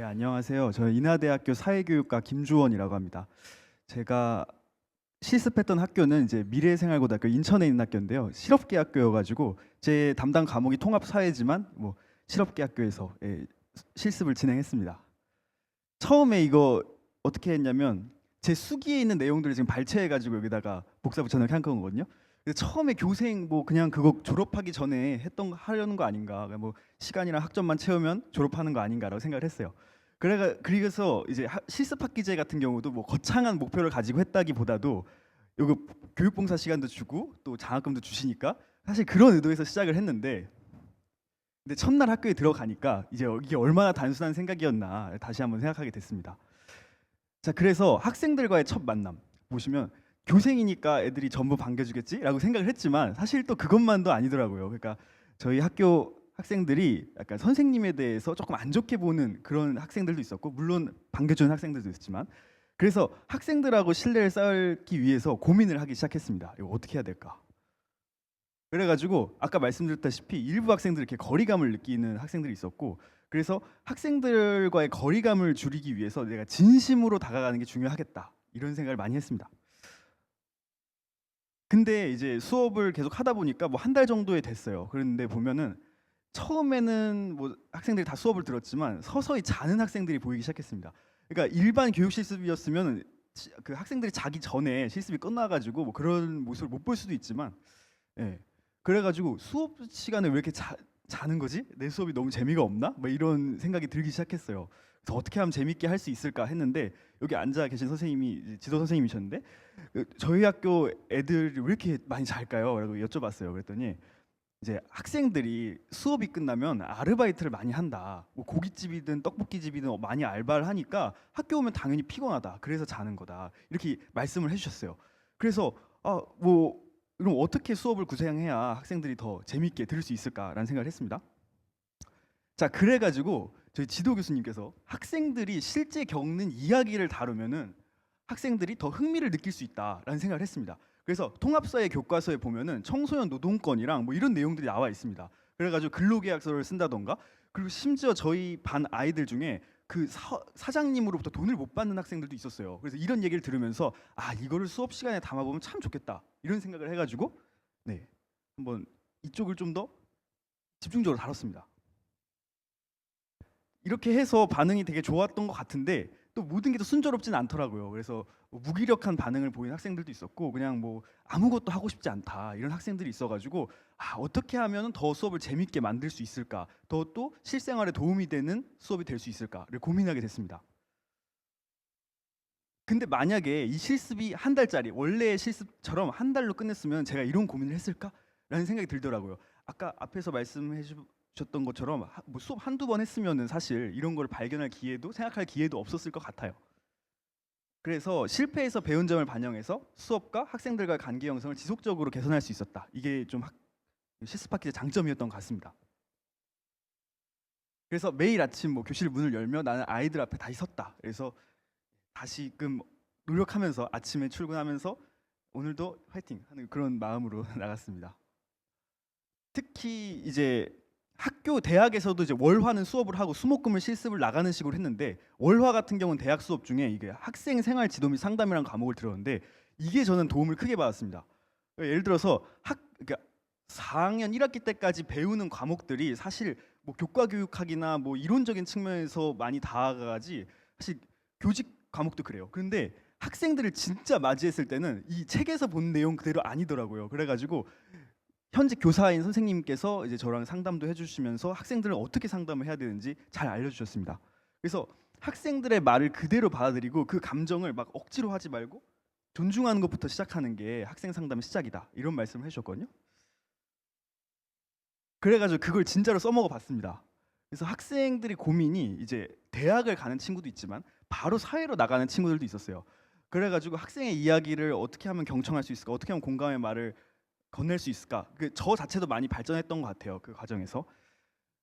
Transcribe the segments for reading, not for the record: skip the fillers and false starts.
안녕하세요. 저 인하대학교 사회교육과 김주원이라고 합니다. 제가 실습했던 학교는 이제 미래생활고등학교 인천에 있는 학교인데요. 실업계학교여가지고 제 담당 과목이 통합사회지만 뭐 실업계학교에서 실습을 진행했습니다. 처음에 이거 어떻게 했냐면 제 수기에 있는 내용들을 지금 발췌해가지고 여기다가 복사부 전역한 거거든요. 그래서 처음에 교생 뭐 그냥 그거 졸업하기 전에 하려는 거 아닌가, 뭐 시간이랑 학점만 채우면 졸업하는 거 아닌가라고 생각을 했어요. 그래서 이제 실습 학기제 같은 경우도 뭐 거창한 목표를 가지고 했다기보다도 요거 교육봉사 시간도 주고 또 장학금도 주시니까 사실 그런 의도에서 시작을 했는데, 근데 첫날 학교에 들어가니까 이제 이게 얼마나 단순한 생각이었나 다시 한번 생각하게 됐습니다. 자, 그래서 학생들과의 첫 만남 보시면 교생이니까 애들이 전부 반겨주겠지라고 생각을 했지만 사실 또 그것만도 아니더라고요. 그러니까 저희 학교 학생들이 약간 선생님에 대해서 조금 안 좋게 보는 그런 학생들도 있었고, 물론 반겨주는 학생들도 있었지만, 그래서 학생들하고 신뢰를 쌓기 위해서 고민을 하기 시작했습니다. 이거 어떻게 해야 될까? 그래가지고 아까 말씀드렸다시피 일부 학생들 이렇게 거리감을 느끼는 학생들이 있었고, 그래서 학생들과의 거리감을 줄이기 위해서 내가 진심으로 다가가는 게 중요하겠다, 이런 생각을 많이 했습니다. 근데 이제 수업을 계속 하다 보니까 뭐 한 달 정도에 됐어요. 그런데 보면은 처음에는 뭐 학생들이 다 수업을 들었지만 서서히 자는 학생들이 보이기 시작했습니다. 그러니까 일반 교육 실습이었으면 그 학생들이 자기 전에 실습이 끝나가지고 뭐 그런 모습을 못 볼 수도 있지만, 예. 그래가지고 수업 시간에 왜 이렇게 자는 거지? 내 수업이 너무 재미가 없나? 뭐 이런 생각이 들기 시작했어요. 그래서 어떻게 하면 재밌게 할 수 있을까 했는데, 여기 앉아 계신 선생님이 지도 선생님이셨는데 저희 학교 애들이 왜 이렇게 많이 잘까요? 라고 여쭤봤어요. 그랬더니 이제 학생들이 수업이 끝나면 아르바이트를 많이 한다. 뭐 고깃집이든 떡볶이집이든 많이 알바를 하니까 학교 오면 당연히 피곤하다. 그래서 자는 거다. 이렇게 말씀을 해주셨어요. 그래서 뭐 그럼 어떻게 수업을 구성해야 학생들이 더 재밌게 들을 수 있을까라는 생각을 했습니다. 자, 그래가지고 저희 지도 교수님께서 학생들이 실제 겪는 이야기를 다루면은 학생들이 더 흥미를 느낄 수 있다라는 생각을 했습니다. 그래서 통합사회 교과서에 보면은 청소년 노동권이랑 뭐 이런 내용들이 나와 있습니다. 그래가지고 근로계약서를 쓴다던가, 그리고 심지어 저희 반 아이들 중에 그 사장님으로부터 돈을 못 받는 학생들도 있었어요. 그래서 이런 얘기를 들으면서 이거를 수업 시간에 담아보면 참 좋겠다, 이런 생각을 해가지고 한번 이쪽을 좀 더 집중적으로 다뤘습니다. 이렇게 해서 반응이 되게 좋았던 것 같은데 또 모든 게 더 순조롭진 않더라고요. 그래서 뭐 무기력한 반응을 보이는 학생들도 있었고, 그냥 뭐 아무것도 하고 싶지 않다, 이런 학생들이 있어가지고 어떻게 하면 더 수업을 재밌게 만들 수 있을까, 더 또 실생활에 도움이 되는 수업이 될 수 있을까를 고민하게 됐습니다. 근데 만약에 이 실습이 한 달짜리 원래의 실습처럼 한 달로 끝냈으면 제가 이런 고민을 했을까라는 생각이 들더라고요. 아까 앞에서 말씀해 주셨던 것처럼 뭐 수업 한두 번 했으면은 사실 이런 걸 발견할 기회도 생각할 기회도 없었을 것 같아요. 그래서 실패에서 배운 점을 반영해서 수업과 학생들과의 관계 형성을 지속적으로 개선할 수 있었다. 이게 좀 실습 학기의 장점이었던 것 같습니다. 그래서 매일 아침 뭐 교실 문을 열며 나는 아이들 앞에 다시 섰다. 그래서 다시금 노력하면서 아침에 출근하면서 오늘도 화이팅 하는 그런 마음으로 나갔습니다. 특히 이제 학교 대학에서도 이제 월화는 수업을 하고 수목금을 실습을 나가는 식으로 했는데, 월화 같은 경우는 대학 수업 중에 이게 학생 생활 지도 및 상담이라는 과목을 들었는데 이게 저는 도움을 크게 받았습니다. 예를 들어서 그러니까 4학년 1학기 때까지 배우는 과목들이 사실 뭐 교과 교육학이나 뭐 이론적인 측면에서 많이 다가가지 사실 교직 과목도 그래요. 그런데 학생들을 진짜 맞이했을 때는 이 책에서 본 내용 그대로 아니더라고요. 그래가지고 현재 교사인 선생님께서 이제 저랑 상담도 해주시면서 학생들을 어떻게 상담을 해야 되는지 잘 알려주셨습니다. 그래서 학생들의 말을 그대로 받아들이고 그 감정을 막 억지로 하지 말고 존중하는 것부터 시작하는 게 학생 상담의 시작이다, 이런 말씀을 해주셨거든요. 그래가지고 그걸 진짜로 써먹어 봤습니다. 그래서 학생들이 고민이 이제 대학을 가는 친구도 있지만 바로 사회로 나가는 친구들도 있었어요. 그래가지고 학생의 이야기를 어떻게 하면 경청할 수 있을까, 어떻게 하면 공감의 말을 건넬 수 있을까, 저 자체도 많이 발전했던 것 같아요, 그 과정에서.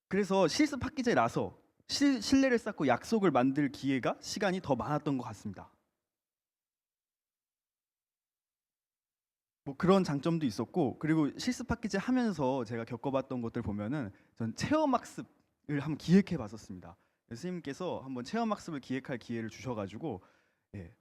그래서 실습 학기제라서 신뢰를 쌓고 약속을 만들 기회가 시간이 더 많았던 것 같습니다. 뭐 그런 장점도 있었고, 그리고 실습 학기제 하면서 제가 겪어봤던 것들 보면은 전 체험 학습을 한번 기획해 봤었습니다. 선생님께서 한번 체험학습을 기획할 기회를 주셔가지고 예,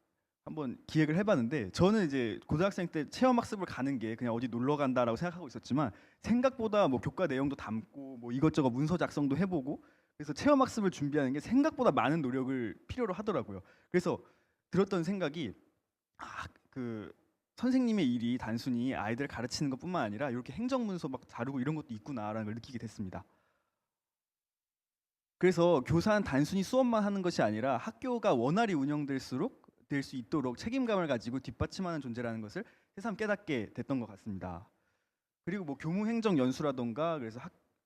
한번 기획을 해봤는데 저는 이제 고등학생 때 체험학습을 가는 게 그냥 어디 놀러 간다라고 생각하고 있었지만 생각보다 뭐 교과 내용도 담고 뭐 이것저것 문서 작성도 해보고 그래서 체험학습을 준비하는 게 생각보다 많은 노력을 필요로 하더라고요. 그래서 들었던 생각이 그 선생님의 일이 단순히 아이들 가르치는 것뿐만 아니라 이렇게 행정문서 막 다루고 이런 것도 있구나라는 걸 느끼게 됐습니다. 그래서 교사는 단순히 수업만 하는 것이 아니라 학교가 원활히 운영될수록 될 수 있도록 책임감을 가지고 뒷받침하는 존재라는 것을 새삼 깨닫게 됐던 것 같습니다. 그리고 뭐 교무행정 연수라던가 그래서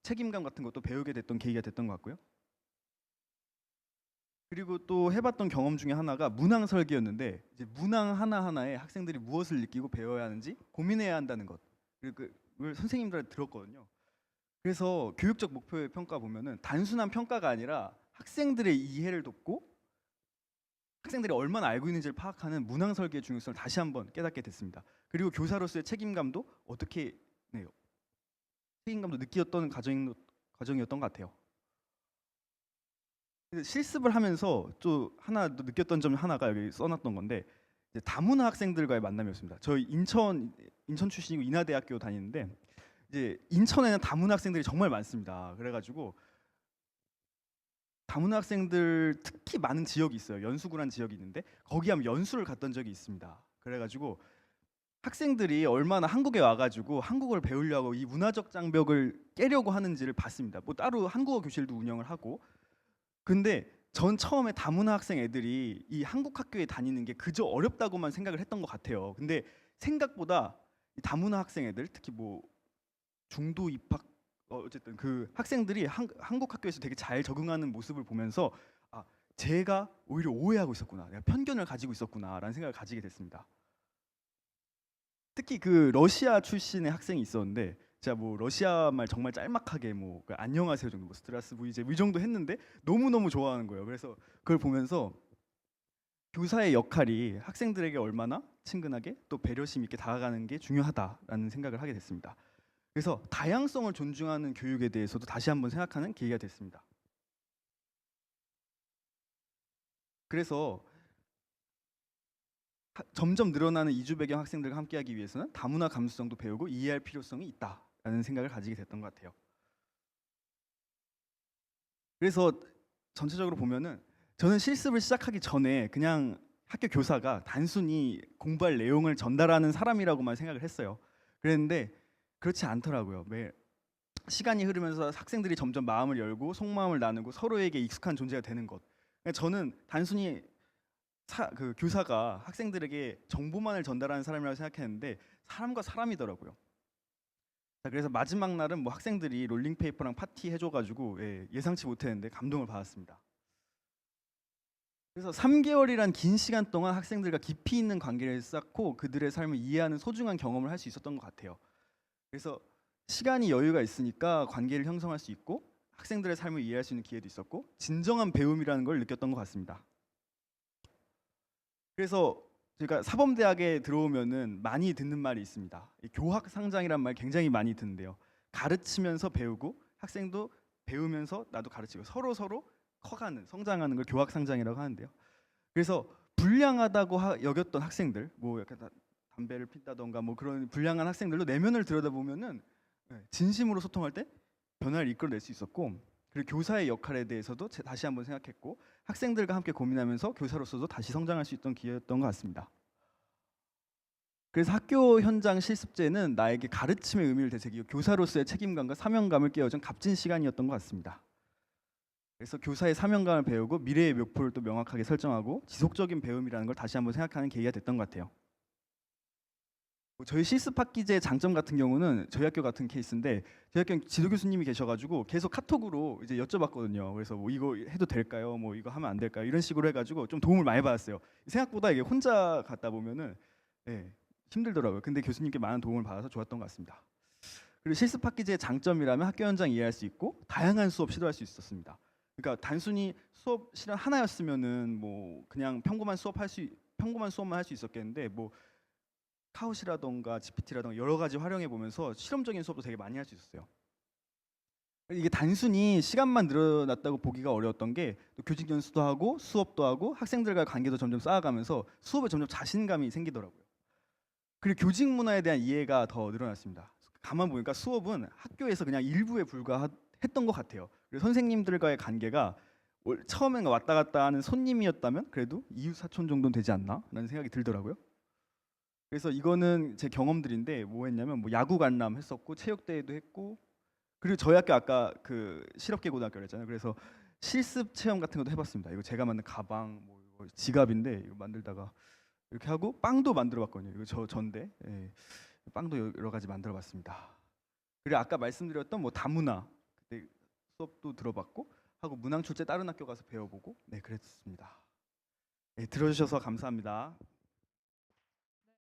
책임감 같은 것도 배우게 됐던 계기가 됐던 것 같고요. 그리고 또 해봤던 경험 중에 하나가 문항 설계였는데 이제 문항 하나하나에 학생들이 무엇을 느끼고 배워야 하는지 고민해야 한다는 것 그걸 선생님들한테 들었거든요. 그래서 교육적 목표의 평가 보면은 단순한 평가가 아니라 학생들의 이해를 돕고 학생들이 얼마나 알고 있는지를 파악하는 문항 설계의 중요성을 다시 한번 깨닫게 됐습니다. 그리고 교사로서의 책임감도 어떻게 책임감도 느꼈던 과정이었던 것 같아요. 실습을 하면서 또 하나 또 느꼈던 점 하나가 여기 써놨던 건데 이제 다문화 학생들과의 만남이었습니다. 저희 인천 출신이고 인하대학교 다니는데 이제 인천에는 다문화 학생들이 정말 많습니다. 그래가지고 다문화 학생들 특히 많은 지역이 있어요. 연수구라는 지역이 있는데 거기 한번 연수를 갔던 적이 있습니다. 그래가지고 학생들이 얼마나 한국에 와가지고 한국어를 배우려고 이 문화적 장벽을 깨려고 하는지를 봤습니다. 뭐 따로 한국어 교실도 운영을 하고 근데 전 처음에 다문화 학생 애들이 이 한국 학교에 다니는 게 그저 어렵다고만 생각을 했던 것 같아요. 근데 생각보다 이 다문화 학생 애들 특히 뭐 중도 입학 어쨌든 그 학생들이 한국 학교에서 되게 잘 적응하는 모습을 보면서 아 제가 오히려 오해하고 있었구나, 내가 편견을 가지고 있었구나라는 생각을 가지게 됐습니다. 특히 그 러시아 출신의 학생이 있었는데 제가 뭐 러시아 말 정말 짤막하게 뭐그 안녕하세요 정도, 뭐 스트라스부이제 이 정도 했는데 너무 너무 좋아하는 거예요. 그래서 그걸 보면서 교사의 역할이 학생들에게 얼마나 친근하게 또 배려심 있게 다가가는 게 중요하다라는 생각을 하게 됐습니다. 그래서 다양성을 존중하는 교육에 대해서도 다시 한번 생각하는 계기가 됐습니다. 그래서 점점 늘어나는 이주 배경 학생들과 함께하기 위해서는 다문화 감수성도 배우고 이해할 필요성이 있다라는 생각을 가지게 됐던 것 같아요. 그래서 전체적으로 보면은 저는 실습을 시작하기 전에 그냥 학교 교사가 단순히 공부할 내용을 전달하는 사람이라고만 생각을 했어요. 그랬는데 그렇지 않더라고요. 매 시간이 흐르면서 학생들이 점점 마음을 열고 속마음을 나누고 서로에게 익숙한 존재가 되는 것. 그러니까 저는 단순히 그 교사가 학생들에게 정보만을 전달하는 사람이라고 생각했는데 사람과 사람이더라고요. 자, 그래서 마지막 날은 뭐 학생들이 롤링페이퍼랑 파티 해줘가지고 예상치 못했는데 감동을 받았습니다. 그래서 3개월이란 긴 시간 동안 학생들과 깊이 있는 관계를 쌓고 그들의 삶을 이해하는 소중한 경험을 할 수 있었던 것 같아요. 그래서 시간이 여유가 있으니까 관계를 형성할 수 있고 학생들의 삶을 이해할 수 있는 기회도 있었고 진정한 배움이라는 걸 느꼈던 것 같습니다. 그래서 제가 사범대학에 들어오면은 많이 듣는 말이 있습니다. 교학상장이란 말 굉장히 많이 듣는데요. 가르치면서 배우고 학생도 배우면서 나도 가르치고 서로 커가는 성장하는 걸 교학상장이라고 하는데요. 그래서 불량하다고 여겼던 학생들, 뭐 약간 담배를 피다던가 뭐 그런 불량한 학생들도 내면을 들여다보면은 진심으로 소통할 때 변화를 이끌어낼 수 있었고, 그리고 교사의 역할에 대해서도 다시 한번 생각했고 학생들과 함께 고민하면서 교사로서도 다시 성장할 수 있던 기회였던 것 같습니다. 그래서 학교 현장 실습제는 나에게 가르침의 의미를 되새기고 교사로서의 책임감과 사명감을 깨워준 값진 시간이었던 것 같습니다. 그래서 교사의 사명감을 배우고 미래의 목표를 또 명확하게 설정하고 지속적인 배움이라는 걸 다시 한번 생각하는 계기가 됐던 것 같아요. 저희 실습학기제 장점 같은 경우는 저희 학교 같은 케이스인데 저희 학교 지도 교수님이 계셔가지고 계속 카톡으로 이제 여쭤봤거든요. 그래서 뭐 이거 해도 될까요? 뭐 이거 하면 안 될까요? 이런 식으로 해가지고 좀 도움을 많이 받았어요. 생각보다 이게 혼자 갔다 보면은 힘들더라고요. 근데 교수님께 많은 도움을 받아서 좋았던 것 같습니다. 그리고 실습학기제의 장점이라면 학교 현장 이해할 수 있고 다양한 수업 시도할 수 있었습니다. 그러니까 단순히 수업 시간 하나였으면은 뭐 그냥 평범한 수업만 할 수 있었겠는데 뭐 카웃이라던가 GPT라던가 여러 가지 활용해 보면서 실험적인 수업도 되게 많이 할 수 있었어요. 이게 단순히 시간만 늘어났다고 보기가 어려웠던 게 또 교직 연수도 하고 수업도 하고 학생들과의 관계도 점점 쌓아가면서 수업에 점점 자신감이 생기더라고요. 그리고 교직 문화에 대한 이해가 더 늘어났습니다. 가만 보니까 수업은 학교에서 그냥 일부에 불과했던 것 같아요. 그리고 선생님들과의 관계가 처음엔 왔다 갔다 하는 손님이었다면 그래도 이웃 사촌 정도는 되지 않나라는 생각이 들더라고요. 그래서 이거는 제 경험들인데 뭐 했냐면 뭐 야구 관람 했었고 체육대회도 했고 그리고 저희 학교 아까 그 실업계 고등학교를 했잖아요. 그래서 실습 체험 같은 것도 해봤습니다. 이거 제가 만든 가방, 뭐 이거 지갑인데 이거 만들다가 이렇게 하고 빵도 만들어봤거든요. 이거 전데 예. 빵도 여러 가지 만들어봤습니다. 그리고 아까 말씀드렸던 뭐 다문화 그때 수업도 들어봤고 하고 문항 출제 다른 학교 가서 배워보고 네 그랬습니다. 네, 들어주셔서 감사합니다.